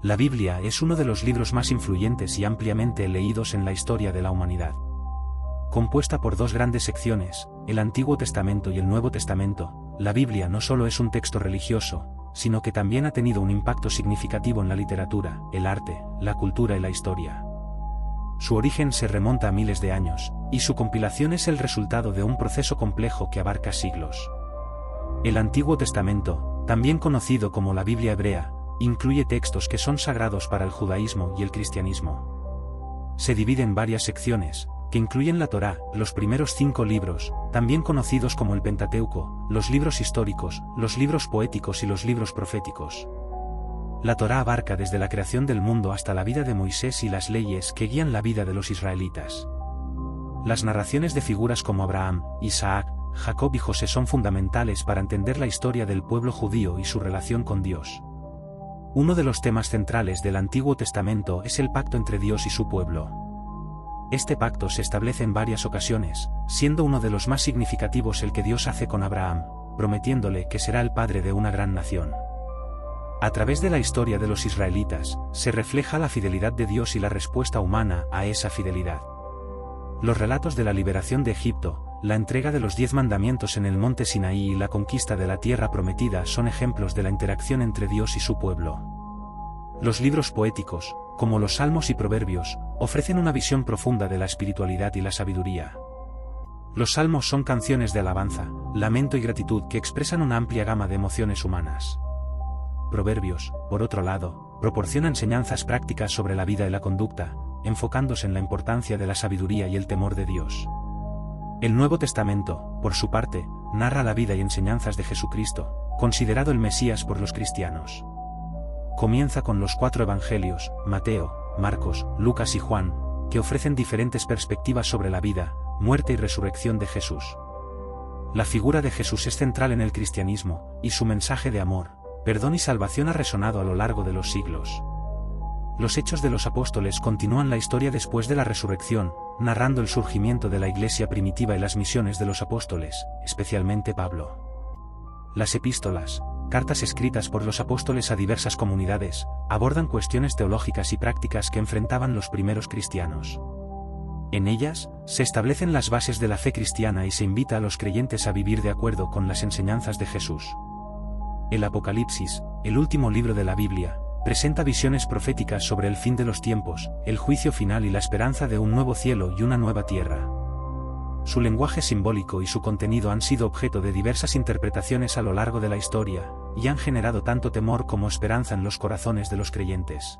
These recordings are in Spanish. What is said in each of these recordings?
La Biblia es uno de los libros más influyentes y ampliamente leídos en la historia de la humanidad. Compuesta por dos grandes secciones, el Antiguo Testamento y el Nuevo Testamento, la Biblia no solo es un texto religioso, sino que también ha tenido un impacto significativo en la literatura, el arte, la cultura y la historia. Su origen se remonta a miles de años, y su compilación es el resultado de un proceso complejo que abarca siglos. El Antiguo Testamento, también conocido como la Biblia hebrea, incluye textos que son sagrados para el judaísmo y el cristianismo. Se divide en varias secciones, que incluyen la Torá, los primeros 5 libros, también conocidos como el Pentateuco, los libros históricos, los libros poéticos y los libros proféticos. La Torá abarca desde la creación del mundo hasta la vida de Moisés y las leyes que guían la vida de los israelitas. Las narraciones de figuras como Abraham, Isaac, Jacob y José son fundamentales para entender la historia del pueblo judío y su relación con Dios. Uno de los temas centrales del Antiguo Testamento es el pacto entre Dios y su pueblo. Este pacto se establece en varias ocasiones, siendo uno de los más significativos el que Dios hace con Abraham, prometiéndole que será el padre de una gran nación. A través de la historia de los israelitas, se refleja la fidelidad de Dios y la respuesta humana a esa fidelidad. Los relatos de la liberación de Egipto, la entrega de los 10 mandamientos en el monte Sinaí y la conquista de la tierra prometida son ejemplos de la interacción entre Dios y su pueblo. Los libros poéticos, como los Salmos y Proverbios, ofrecen una visión profunda de la espiritualidad y la sabiduría. Los Salmos son canciones de alabanza, lamento y gratitud que expresan una amplia gama de emociones humanas. Proverbios, por otro lado, proporciona enseñanzas prácticas sobre la vida y la conducta, enfocándose en la importancia de la sabiduría y el temor de Dios. El Nuevo Testamento, por su parte, narra la vida y enseñanzas de Jesucristo, considerado el Mesías por los cristianos. Comienza con los 4 evangelios, Mateo, Marcos, Lucas y Juan, que ofrecen diferentes perspectivas sobre la vida, muerte y resurrección de Jesús. La figura de Jesús es central en el cristianismo, y su mensaje de amor, perdón y salvación ha resonado a lo largo de los siglos. Los Hechos de los Apóstoles continúan la historia después de la resurrección, narrando el surgimiento de la iglesia primitiva y las misiones de los apóstoles, especialmente Pablo. Las epístolas, cartas escritas por los apóstoles a diversas comunidades, abordan cuestiones teológicas y prácticas que enfrentaban los primeros cristianos. En ellas, se establecen las bases de la fe cristiana y se invita a los creyentes a vivir de acuerdo con las enseñanzas de Jesús. El Apocalipsis, el último libro de la Biblia, presenta visiones proféticas sobre el fin de los tiempos, el juicio final y la esperanza de un nuevo cielo y una nueva tierra. Su lenguaje simbólico y su contenido han sido objeto de diversas interpretaciones a lo largo de la historia, y han generado tanto temor como esperanza en los corazones de los creyentes.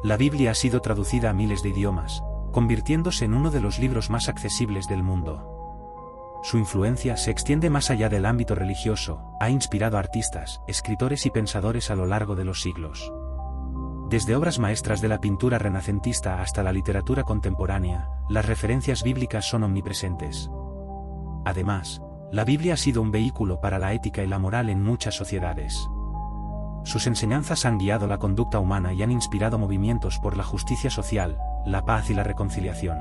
La Biblia ha sido traducida a miles de idiomas, convirtiéndose en uno de los libros más accesibles del mundo. Su influencia se extiende más allá del ámbito religioso, ha inspirado a artistas, escritores y pensadores a lo largo de los siglos. Desde obras maestras de la pintura renacentista hasta la literatura contemporánea, las referencias bíblicas son omnipresentes. Además, la Biblia ha sido un vehículo para la ética y la moral en muchas sociedades. Sus enseñanzas han guiado la conducta humana y han inspirado movimientos por la justicia social, la paz y la reconciliación.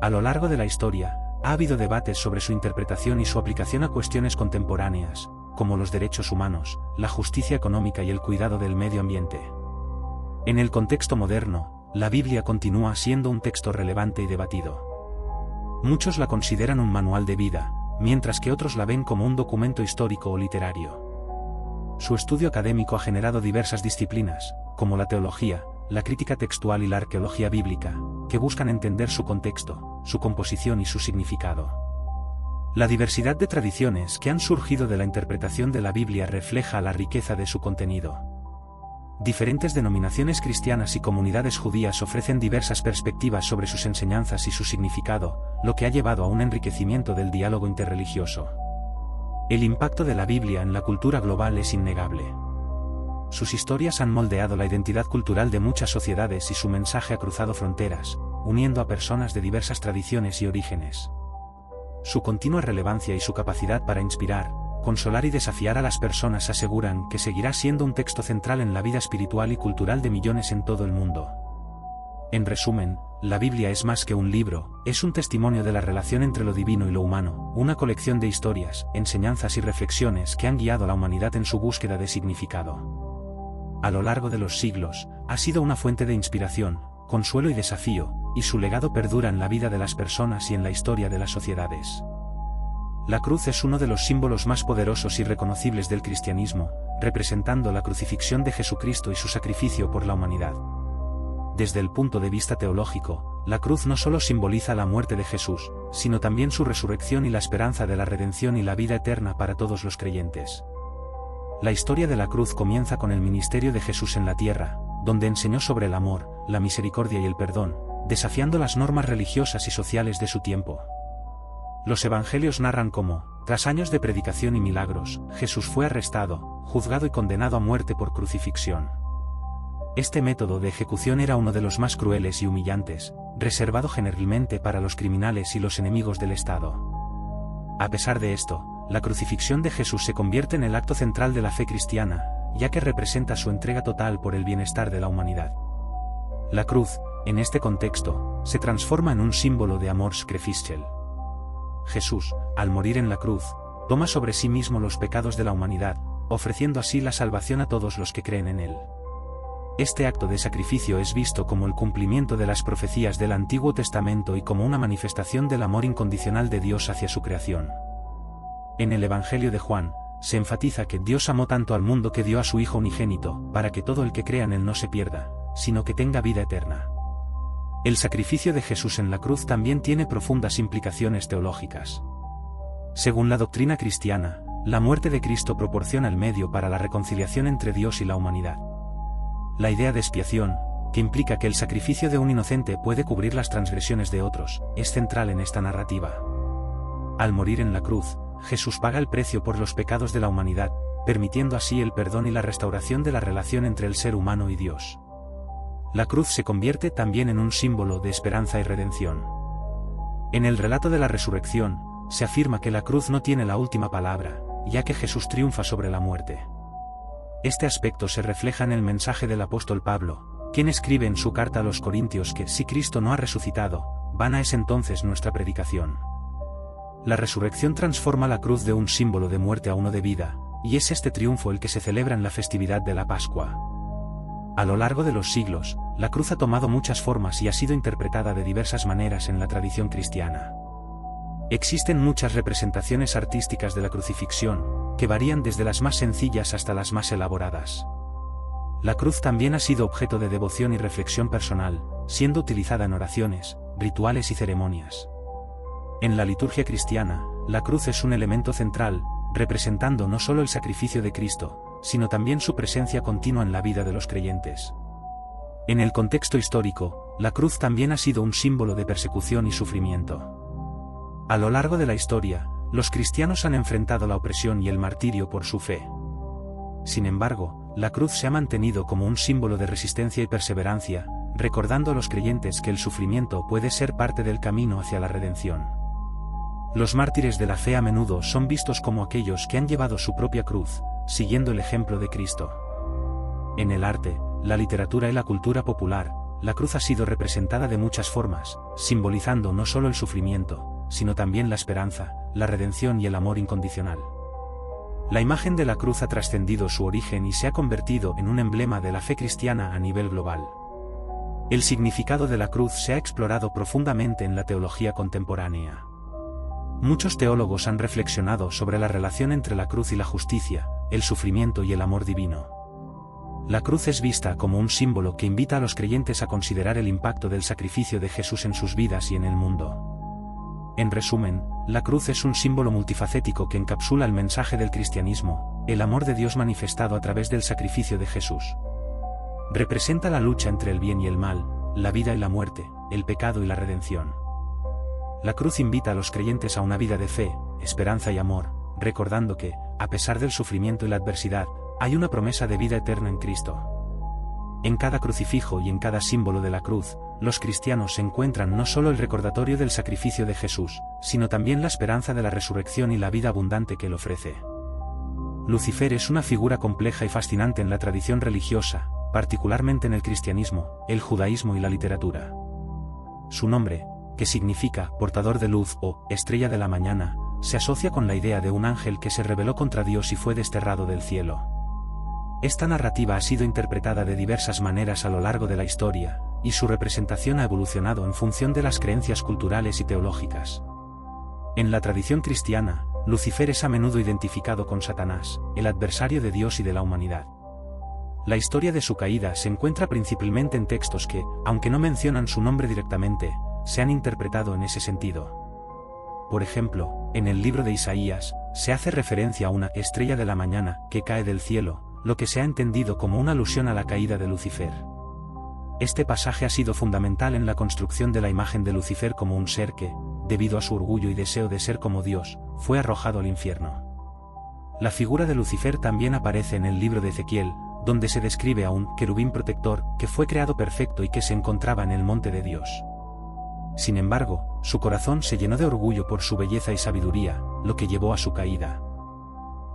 A lo largo de la historia, ha habido debates sobre su interpretación y su aplicación a cuestiones contemporáneas, como los derechos humanos, la justicia económica y el cuidado del medio ambiente. En el contexto moderno, la Biblia continúa siendo un texto relevante y debatido. Muchos la consideran un manual de vida, mientras que otros la ven como un documento histórico o literario. Su estudio académico ha generado diversas disciplinas, como la teología, la crítica textual y la arqueología bíblica, que buscan entender su contexto, su composición y su significado. La diversidad de tradiciones que han surgido de la interpretación de la Biblia refleja la riqueza de su contenido. Diferentes denominaciones cristianas y comunidades judías ofrecen diversas perspectivas sobre sus enseñanzas y su significado, lo que ha llevado a un enriquecimiento del diálogo interreligioso. El impacto de la Biblia en la cultura global es innegable. Sus historias han moldeado la identidad cultural de muchas sociedades y su mensaje ha cruzado fronteras, uniendo a personas de diversas tradiciones y orígenes. Su continua relevancia y su capacidad para inspirar, consolar y desafiar a las personas aseguran que seguirá siendo un texto central en la vida espiritual y cultural de millones en todo el mundo. En resumen, la Biblia es más que un libro, es un testimonio de la relación entre lo divino y lo humano, una colección de historias, enseñanzas y reflexiones que han guiado a la humanidad en su búsqueda de significado. A lo largo de los siglos, ha sido una fuente de inspiración, consuelo y desafío, y su legado perdura en la vida de las personas y en la historia de las sociedades. La cruz es uno de los símbolos más poderosos y reconocibles del cristianismo, representando la crucifixión de Jesucristo y su sacrificio por la humanidad. Desde el punto de vista teológico, la cruz no solo simboliza la muerte de Jesús, sino también su resurrección y la esperanza de la redención y la vida eterna para todos los creyentes. La historia de la cruz comienza con el ministerio de Jesús en la tierra, donde enseñó sobre el amor, la misericordia y el perdón, desafiando las normas religiosas y sociales de su tiempo. Los evangelios narran cómo, tras años de predicación y milagros, Jesús fue arrestado, juzgado y condenado a muerte por crucifixión. Este método de ejecución era uno de los más crueles y humillantes, reservado generalmente para los criminales y los enemigos del Estado. A pesar de esto, la crucifixión de Jesús se convierte en el acto central de la fe cristiana, ya que representa su entrega total por el bienestar de la humanidad. La cruz, en este contexto, se transforma en un símbolo de amor sacrificial. Jesús, al morir en la cruz, toma sobre sí mismo los pecados de la humanidad, ofreciendo así la salvación a todos los que creen en él. Este acto de sacrificio es visto como el cumplimiento de las profecías del Antiguo Testamento y como una manifestación del amor incondicional de Dios hacia su creación. En el Evangelio de Juan, se enfatiza que Dios amó tanto al mundo que dio a su Hijo unigénito, para que todo el que crea en él no se pierda, sino que tenga vida eterna. El sacrificio de Jesús en la cruz también tiene profundas implicaciones teológicas. Según la doctrina cristiana, la muerte de Cristo proporciona el medio para la reconciliación entre Dios y la humanidad. La idea de expiación, que implica que el sacrificio de un inocente puede cubrir las transgresiones de otros, es central en esta narrativa. Al morir en la cruz, Jesús paga el precio por los pecados de la humanidad, permitiendo así el perdón y la restauración de la relación entre el ser humano y Dios. La cruz se convierte también en un símbolo de esperanza y redención. En el relato de la resurrección, se afirma que la cruz no tiene la última palabra, ya que Jesús triunfa sobre la muerte. Este aspecto se refleja en el mensaje del apóstol Pablo, quien escribe en su carta a los Corintios que si Cristo no ha resucitado, vana es entonces nuestra predicación. La resurrección transforma la cruz de un símbolo de muerte a uno de vida, y es este triunfo el que se celebra en la festividad de la Pascua. A lo largo de los siglos, la cruz ha tomado muchas formas y ha sido interpretada de diversas maneras en la tradición cristiana. Existen muchas representaciones artísticas de la crucifixión, que varían desde las más sencillas hasta las más elaboradas. La cruz también ha sido objeto de devoción y reflexión personal, siendo utilizada en oraciones, rituales y ceremonias. En la liturgia cristiana, la cruz es un elemento central, representando no solo el sacrificio de Cristo, sino también su presencia continua en la vida de los creyentes. En el contexto histórico, la cruz también ha sido un símbolo de persecución y sufrimiento. A lo largo de la historia, los cristianos han enfrentado la opresión y el martirio por su fe. Sin embargo, la cruz se ha mantenido como un símbolo de resistencia y perseverancia, recordando a los creyentes que el sufrimiento puede ser parte del camino hacia la redención. Los mártires de la fe a menudo son vistos como aquellos que han llevado su propia cruz, siguiendo el ejemplo de Cristo. En el arte, la literatura y la cultura popular, la cruz ha sido representada de muchas formas, simbolizando no solo el sufrimiento, sino también la esperanza, la redención y el amor incondicional. La imagen de la cruz ha trascendido su origen y se ha convertido en un emblema de la fe cristiana a nivel global. El significado de la cruz se ha explorado profundamente en la teología contemporánea. Muchos teólogos han reflexionado sobre la relación entre la cruz y la justicia, el sufrimiento y el amor divino. La cruz es vista como un símbolo que invita a los creyentes a considerar el impacto del sacrificio de Jesús en sus vidas y en el mundo. En resumen, la cruz es un símbolo multifacético que encapsula el mensaje del cristianismo, el amor de Dios manifestado a través del sacrificio de Jesús. Representa la lucha entre el bien y el mal, la vida y la muerte, el pecado y la redención. La cruz invita a los creyentes a una vida de fe, esperanza y amor, recordando que, a pesar del sufrimiento y la adversidad, hay una promesa de vida eterna en Cristo. En cada crucifijo y en cada símbolo de la cruz, los cristianos encuentran no solo el recordatorio del sacrificio de Jesús, sino también la esperanza de la resurrección y la vida abundante que él ofrece. Lucifer es una figura compleja y fascinante en la tradición religiosa, particularmente en el cristianismo, el judaísmo y la literatura. Su nombre, que significa portador de luz o estrella de la mañana, se asocia con la idea de un ángel que se rebeló contra Dios y fue desterrado del cielo. Esta narrativa ha sido interpretada de diversas maneras a lo largo de la historia, y su representación ha evolucionado en función de las creencias culturales y teológicas. En la tradición cristiana, Lucifer es a menudo identificado con Satanás, el adversario de Dios y de la humanidad. La historia de su caída se encuentra principalmente en textos que, aunque no mencionan su nombre directamente, se han interpretado en ese sentido. Por ejemplo, en el libro de Isaías, se hace referencia a una estrella de la mañana que cae del cielo, lo que se ha entendido como una alusión a la caída de Lucifer. Este pasaje ha sido fundamental en la construcción de la imagen de Lucifer como un ser que, debido a su orgullo y deseo de ser como Dios, fue arrojado al infierno. La figura de Lucifer también aparece en el libro de Ezequiel, donde se describe a un querubín protector que fue creado perfecto y que se encontraba en el monte de Dios. Sin embargo, su corazón se llenó de orgullo por su belleza y sabiduría, lo que llevó a su caída.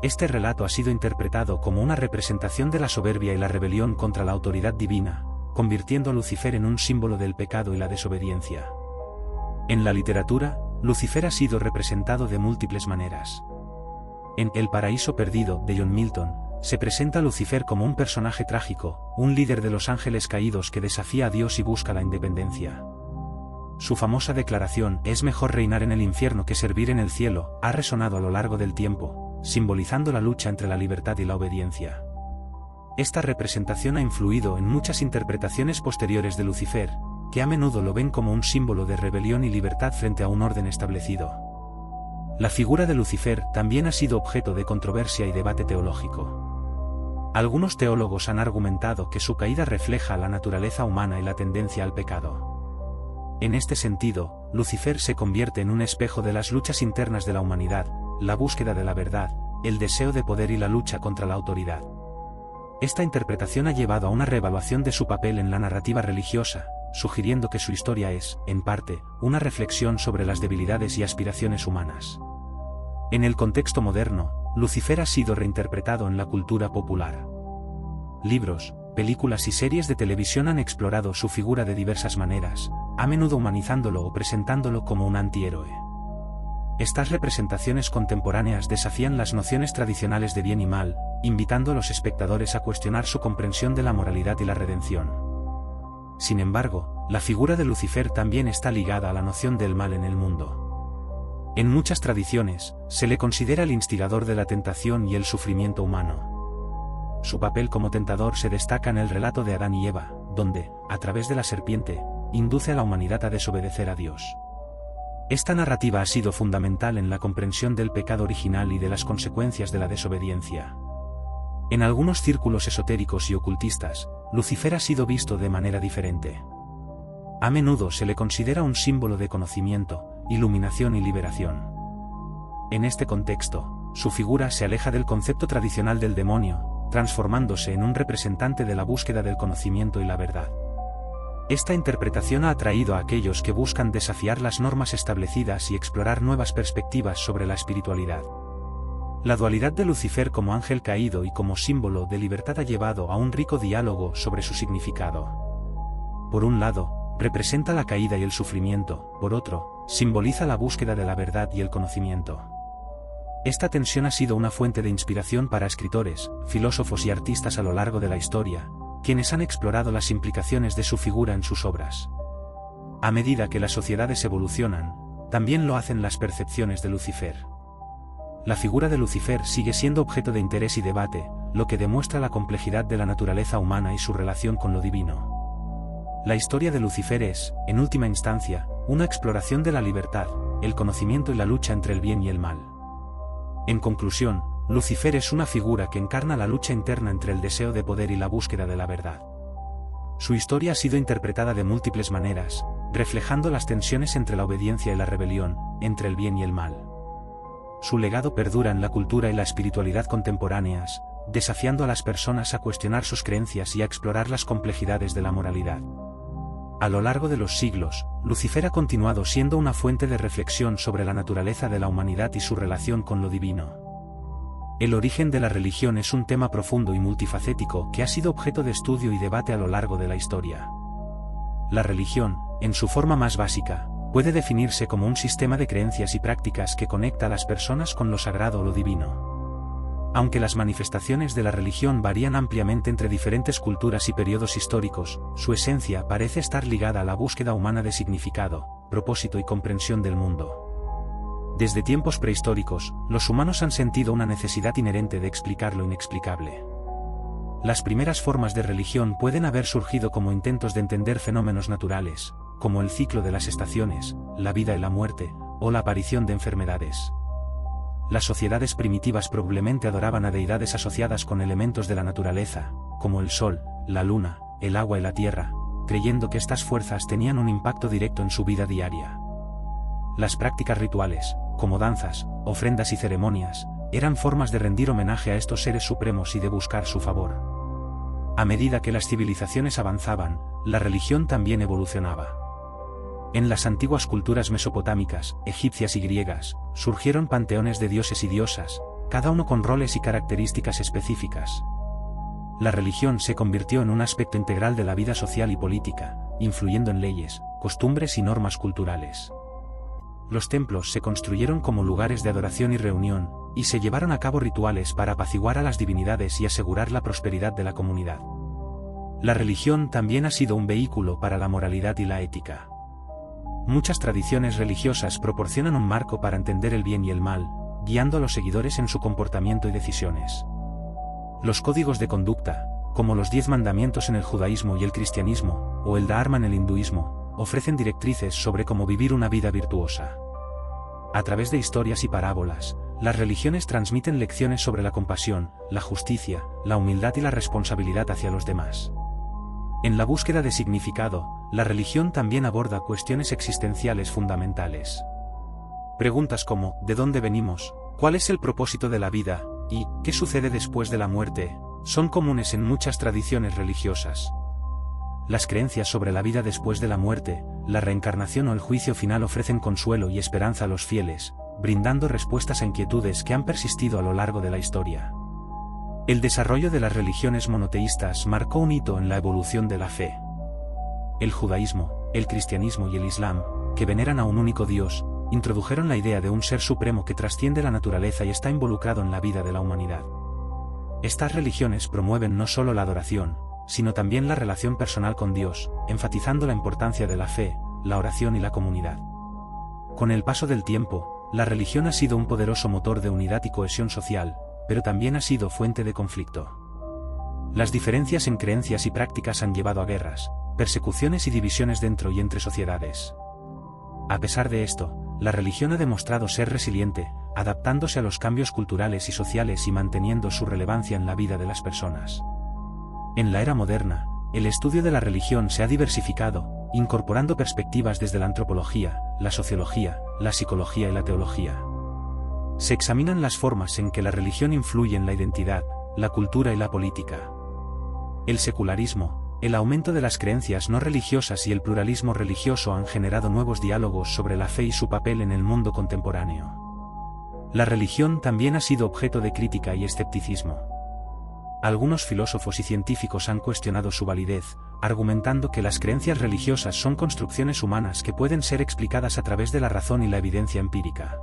Este relato ha sido interpretado como una representación de la soberbia y la rebelión contra la autoridad divina, convirtiendo a Lucifer en un símbolo del pecado y la desobediencia. En la literatura, Lucifer ha sido representado de múltiples maneras. En El paraíso perdido, de John Milton, se presenta a Lucifer como un personaje trágico, un líder de los ángeles caídos que desafía a Dios y busca la independencia. Su famosa declaración, "Es mejor reinar en el infierno que servir en el cielo", ha resonado a lo largo del tiempo, simbolizando la lucha entre la libertad y la obediencia. Esta representación ha influido en muchas interpretaciones posteriores de Lucifer, que a menudo lo ven como un símbolo de rebelión y libertad frente a un orden establecido. La figura de Lucifer también ha sido objeto de controversia y debate teológico. Algunos teólogos han argumentado que su caída refleja la naturaleza humana y la tendencia al pecado. En este sentido, Lucifer se convierte en un espejo de las luchas internas de la humanidad, la búsqueda de la verdad, el deseo de poder y la lucha contra la autoridad. Esta interpretación ha llevado a una reevaluación de su papel en la narrativa religiosa, sugiriendo que su historia es, en parte, una reflexión sobre las debilidades y aspiraciones humanas. En el contexto moderno, Lucifer ha sido reinterpretado en la cultura popular. Libros, películas y series de televisión han explorado su figura de diversas maneras, a menudo humanizándolo o presentándolo como un antihéroe. Estas representaciones contemporáneas desafían las nociones tradicionales de bien y mal, invitando a los espectadores a cuestionar su comprensión de la moralidad y la redención. Sin embargo, la figura de Lucifer también está ligada a la noción del mal en el mundo. En muchas tradiciones, se le considera el instigador de la tentación y el sufrimiento humano. Su papel como tentador se destaca en el relato de Adán y Eva, donde, a través de la serpiente, induce a la humanidad a desobedecer a Dios. Esta narrativa ha sido fundamental en la comprensión del pecado original y de las consecuencias de la desobediencia. En algunos círculos esotéricos y ocultistas, Lucifer ha sido visto de manera diferente. A menudo se le considera un símbolo de conocimiento, iluminación y liberación. En este contexto, su figura se aleja del concepto tradicional del demonio, transformándose en un representante de la búsqueda del conocimiento y la verdad. Esta interpretación ha atraído a aquellos que buscan desafiar las normas establecidas y explorar nuevas perspectivas sobre la espiritualidad. La dualidad de Lucifer como ángel caído y como símbolo de libertad ha llevado a un rico diálogo sobre su significado. Por un lado, representa la caída y el sufrimiento, por otro, simboliza la búsqueda de la verdad y el conocimiento. Esta tensión ha sido una fuente de inspiración para escritores, filósofos y artistas a lo largo de la historia, quienes han explorado las implicaciones de su figura en sus obras. A medida que las sociedades evolucionan, también lo hacen las percepciones de Lucifer. La figura de Lucifer sigue siendo objeto de interés y debate, lo que demuestra la complejidad de la naturaleza humana y su relación con lo divino. La historia de Lucifer es, en última instancia, una exploración de la libertad, el conocimiento y la lucha entre el bien y el mal. En conclusión, Lucifer es una figura que encarna la lucha interna entre el deseo de poder y la búsqueda de la verdad. Su historia ha sido interpretada de múltiples maneras, reflejando las tensiones entre la obediencia y la rebelión, entre el bien y el mal. Su legado perdura en la cultura y la espiritualidad contemporáneas, desafiando a las personas a cuestionar sus creencias y a explorar las complejidades de la moralidad. A lo largo de los siglos, Lucifer ha continuado siendo una fuente de reflexión sobre la naturaleza de la humanidad y su relación con lo divino. El origen de la religión es un tema profundo y multifacético que ha sido objeto de estudio y debate a lo largo de la historia. La religión, en su forma más básica, puede definirse como un sistema de creencias y prácticas que conecta a las personas con lo sagrado o lo divino. Aunque las manifestaciones de la religión varían ampliamente entre diferentes culturas y periodos históricos, su esencia parece estar ligada a la búsqueda humana de significado, propósito y comprensión del mundo. Desde tiempos prehistóricos, los humanos han sentido una necesidad inherente de explicar lo inexplicable. Las primeras formas de religión pueden haber surgido como intentos de entender fenómenos naturales, como el ciclo de las estaciones, la vida y la muerte, o la aparición de enfermedades. Las sociedades primitivas probablemente adoraban a deidades asociadas con elementos de la naturaleza, como el sol, la luna, el agua y la tierra, creyendo que estas fuerzas tenían un impacto directo en su vida diaria. Las prácticas rituales, como danzas, ofrendas y ceremonias, eran formas de rendir homenaje a estos seres supremos y de buscar su favor. A medida que las civilizaciones avanzaban, la religión también evolucionaba. En las antiguas culturas mesopotámicas, egipcias y griegas, surgieron panteones de dioses y diosas, cada uno con roles y características específicas. La religión se convirtió en un aspecto integral de la vida social y política, influyendo en leyes, costumbres y normas culturales. Los templos se construyeron como lugares de adoración y reunión, y se llevaron a cabo rituales para apaciguar a las divinidades y asegurar la prosperidad de la comunidad. La religión también ha sido un vehículo para la moralidad y la ética. Muchas tradiciones religiosas proporcionan un marco para entender el bien y el mal, guiando a los seguidores en su comportamiento y decisiones. Los códigos de conducta, como los 10 mandamientos en el judaísmo y el cristianismo, o el Dharma en el hinduismo, ofrecen directrices sobre cómo vivir una vida virtuosa. A través de historias y parábolas, las religiones transmiten lecciones sobre la compasión, la justicia, la humildad y la responsabilidad hacia los demás. En la búsqueda de significado, la religión también aborda cuestiones existenciales fundamentales. Preguntas como, ¿de dónde venimos? ¿Cuál es el propósito de la vida? ¿Y qué sucede después de la muerte? Son comunes en muchas tradiciones religiosas. Las creencias sobre la vida después de la muerte, la reencarnación o el juicio final ofrecen consuelo y esperanza a los fieles, brindando respuestas a inquietudes que han persistido a lo largo de la historia. El desarrollo de las religiones monoteístas marcó un hito en la evolución de la fe. El judaísmo, el cristianismo y el islam, que veneran a un único Dios, introdujeron la idea de un ser supremo que trasciende la naturaleza y está involucrado en la vida de la humanidad. Estas religiones promueven no solo la adoración, sino también la relación personal con Dios, enfatizando la importancia de la fe, la oración y la comunidad. Con el paso del tiempo, la religión ha sido un poderoso motor de unidad y cohesión social, pero también ha sido fuente de conflicto. Las diferencias en creencias y prácticas han llevado a guerras, persecuciones y divisiones dentro y entre sociedades. A pesar de esto, la religión ha demostrado ser resiliente, adaptándose a los cambios culturales y sociales y manteniendo su relevancia en la vida de las personas. En la era moderna, el estudio de la religión se ha diversificado, incorporando perspectivas desde la antropología, la sociología, la psicología y la teología. Se examinan las formas en que la religión influye en la identidad, la cultura y la política. El secularismo, el aumento de las creencias no religiosas y el pluralismo religioso han generado nuevos diálogos sobre la fe y su papel en el mundo contemporáneo. La religión también ha sido objeto de crítica y escepticismo. Algunos filósofos y científicos han cuestionado su validez, argumentando que las creencias religiosas son construcciones humanas que pueden ser explicadas a través de la razón y la evidencia empírica.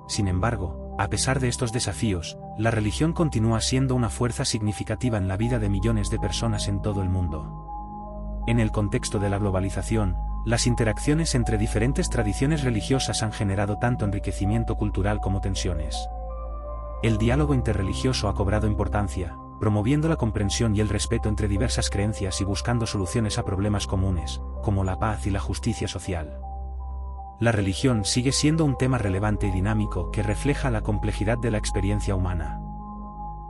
Sin embargo, a pesar de estos desafíos, la religión continúa siendo una fuerza significativa en la vida de millones de personas en todo el mundo. En el contexto de la globalización, las interacciones entre diferentes tradiciones religiosas han generado tanto enriquecimiento cultural como tensiones. El diálogo interreligioso ha cobrado importancia, promoviendo la comprensión y el respeto entre diversas creencias y buscando soluciones a problemas comunes, como la paz y la justicia social. La religión sigue siendo un tema relevante y dinámico que refleja la complejidad de la experiencia humana.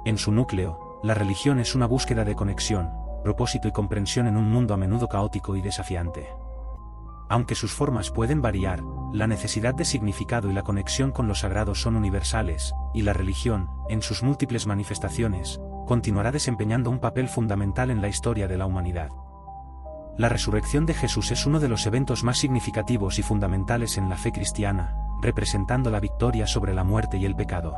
En su núcleo, la religión es una búsqueda de conexión, propósito y comprensión en un mundo a menudo caótico y desafiante. Aunque sus formas pueden variar, la necesidad de significado y la conexión con lo sagrado son universales, y la religión, en sus múltiples manifestaciones, continuará desempeñando un papel fundamental en la historia de la humanidad. La resurrección de Jesús es uno de los eventos más significativos y fundamentales en la fe cristiana, representando la victoria sobre la muerte y el pecado.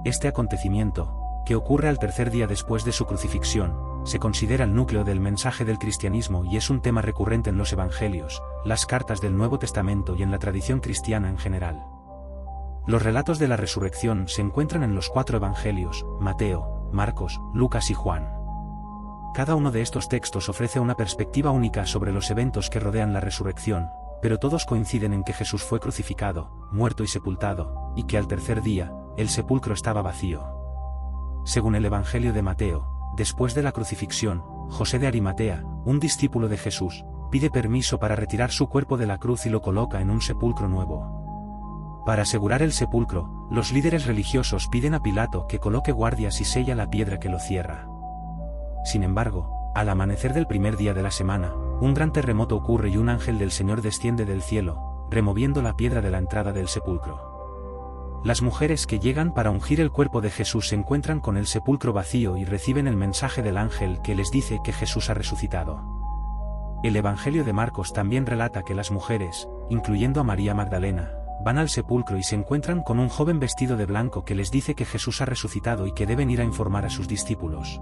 Este acontecimiento, que ocurre al tercer día después de su crucifixión, se considera el núcleo del mensaje del cristianismo y es un tema recurrente en los evangelios, las cartas del Nuevo Testamento y en la tradición cristiana en general. Los relatos de la resurrección se encuentran en los 4 evangelios: Mateo, Marcos, Lucas y Juan. Cada uno de estos textos ofrece una perspectiva única sobre los eventos que rodean la resurrección, pero todos coinciden en que Jesús fue crucificado, muerto y sepultado, y que al tercer día, el sepulcro estaba vacío. Según el Evangelio de Mateo, después de la crucifixión, José de Arimatea, un discípulo de Jesús, pide permiso para retirar su cuerpo de la cruz y lo coloca en un sepulcro nuevo. Para asegurar el sepulcro, los líderes religiosos piden a Pilato que coloque guardias y sella la piedra que lo cierra. Sin embargo, al amanecer del primer día de la semana, un gran terremoto ocurre y un ángel del Señor desciende del cielo, removiendo la piedra de la entrada del sepulcro. Las mujeres que llegan para ungir el cuerpo de Jesús se encuentran con el sepulcro vacío y reciben el mensaje del ángel que les dice que Jesús ha resucitado. El Evangelio de Marcos también relata que las mujeres, incluyendo a María Magdalena, van al sepulcro y se encuentran con un joven vestido de blanco que les dice que Jesús ha resucitado y que deben ir a informar a sus discípulos.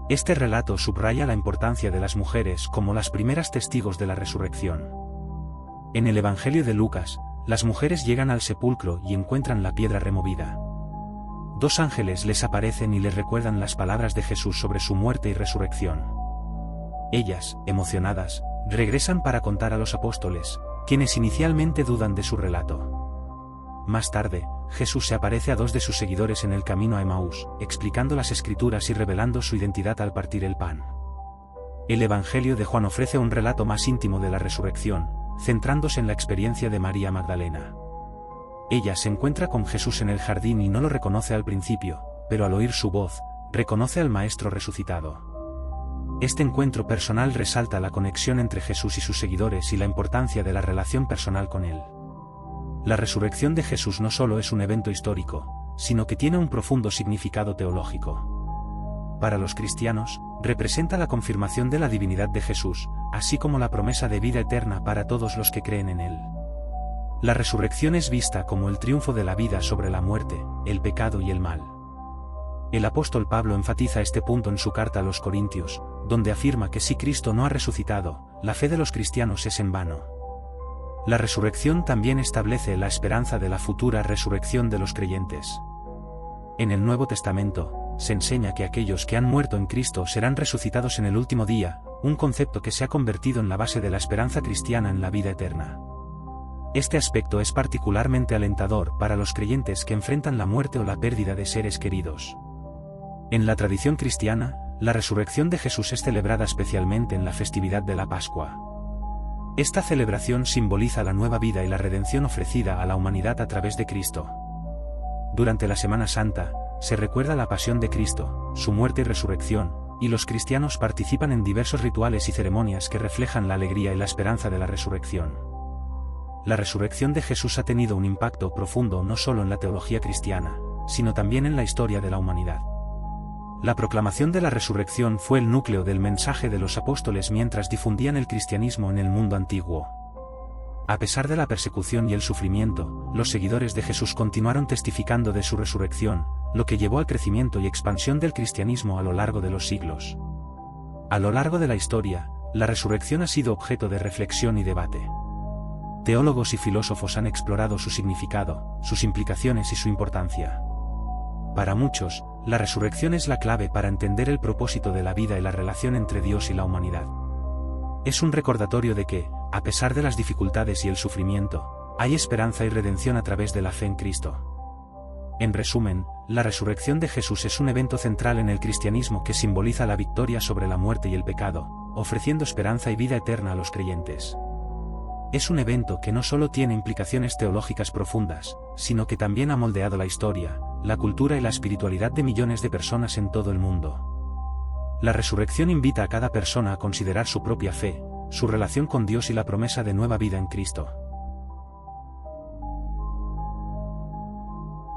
Este relato subraya la importancia de las mujeres como las primeras testigos de la resurrección. En el Evangelio de Lucas, las mujeres llegan al sepulcro y encuentran la piedra removida. 2 ángeles les aparecen y les recuerdan las palabras de Jesús sobre su muerte y resurrección. Ellas, emocionadas, regresan para contar a los apóstoles, quienes inicialmente dudan de su relato. Más tarde, Jesús se aparece a 2 de sus seguidores en el camino a Emaús, explicando las Escrituras y revelando su identidad al partir el pan. El Evangelio de Juan ofrece un relato más íntimo de la resurrección, centrándose en la experiencia de María Magdalena. Ella se encuentra con Jesús en el jardín y no lo reconoce al principio, pero al oír su voz, reconoce al Maestro resucitado. Este encuentro personal resalta la conexión entre Jesús y sus seguidores y la importancia de la relación personal con él. La resurrección de Jesús no solo es un evento histórico, sino que tiene un profundo significado teológico. Para los cristianos, representa la confirmación de la divinidad de Jesús, así como la promesa de vida eterna para todos los que creen en él. La resurrección es vista como el triunfo de la vida sobre la muerte, el pecado y el mal. El apóstol Pablo enfatiza este punto en su carta a los Corintios, donde afirma que si Cristo no ha resucitado, la fe de los cristianos es en vano. La resurrección también establece la esperanza de la futura resurrección de los creyentes. En el Nuevo Testamento, se enseña que aquellos que han muerto en Cristo serán resucitados en el último día, un concepto que se ha convertido en la base de la esperanza cristiana en la vida eterna. Este aspecto es particularmente alentador para los creyentes que enfrentan la muerte o la pérdida de seres queridos. En la tradición cristiana, la resurrección de Jesús es celebrada especialmente en la festividad de la Pascua. Esta celebración simboliza la nueva vida y la redención ofrecida a la humanidad a través de Cristo. Durante la Semana Santa, se recuerda la pasión de Cristo, su muerte y resurrección, y los cristianos participan en diversos rituales y ceremonias que reflejan la alegría y la esperanza de la resurrección. La resurrección de Jesús ha tenido un impacto profundo no solo en la teología cristiana, sino también en la historia de la humanidad. La proclamación de la resurrección fue el núcleo del mensaje de los apóstoles mientras difundían el cristianismo en el mundo antiguo. A pesar de la persecución y el sufrimiento, los seguidores de Jesús continuaron testificando de su resurrección, lo que llevó al crecimiento y expansión del cristianismo a lo largo de los siglos. A lo largo de la historia, la resurrección ha sido objeto de reflexión y debate. Teólogos y filósofos han explorado su significado, sus implicaciones y su importancia. Para muchos, la resurrección es la clave para entender el propósito de la vida y la relación entre Dios y la humanidad. Es un recordatorio de que, a pesar de las dificultades y el sufrimiento, hay esperanza y redención a través de la fe en Cristo. En resumen, la resurrección de Jesús es un evento central en el cristianismo que simboliza la victoria sobre la muerte y el pecado, ofreciendo esperanza y vida eterna a los creyentes. Es un evento que no solo tiene implicaciones teológicas profundas, sino que también ha moldeado la historia, la cultura y la espiritualidad de millones de personas en todo el mundo. La resurrección invita a cada persona a considerar su propia fe, su relación con Dios y la promesa de nueva vida en Cristo.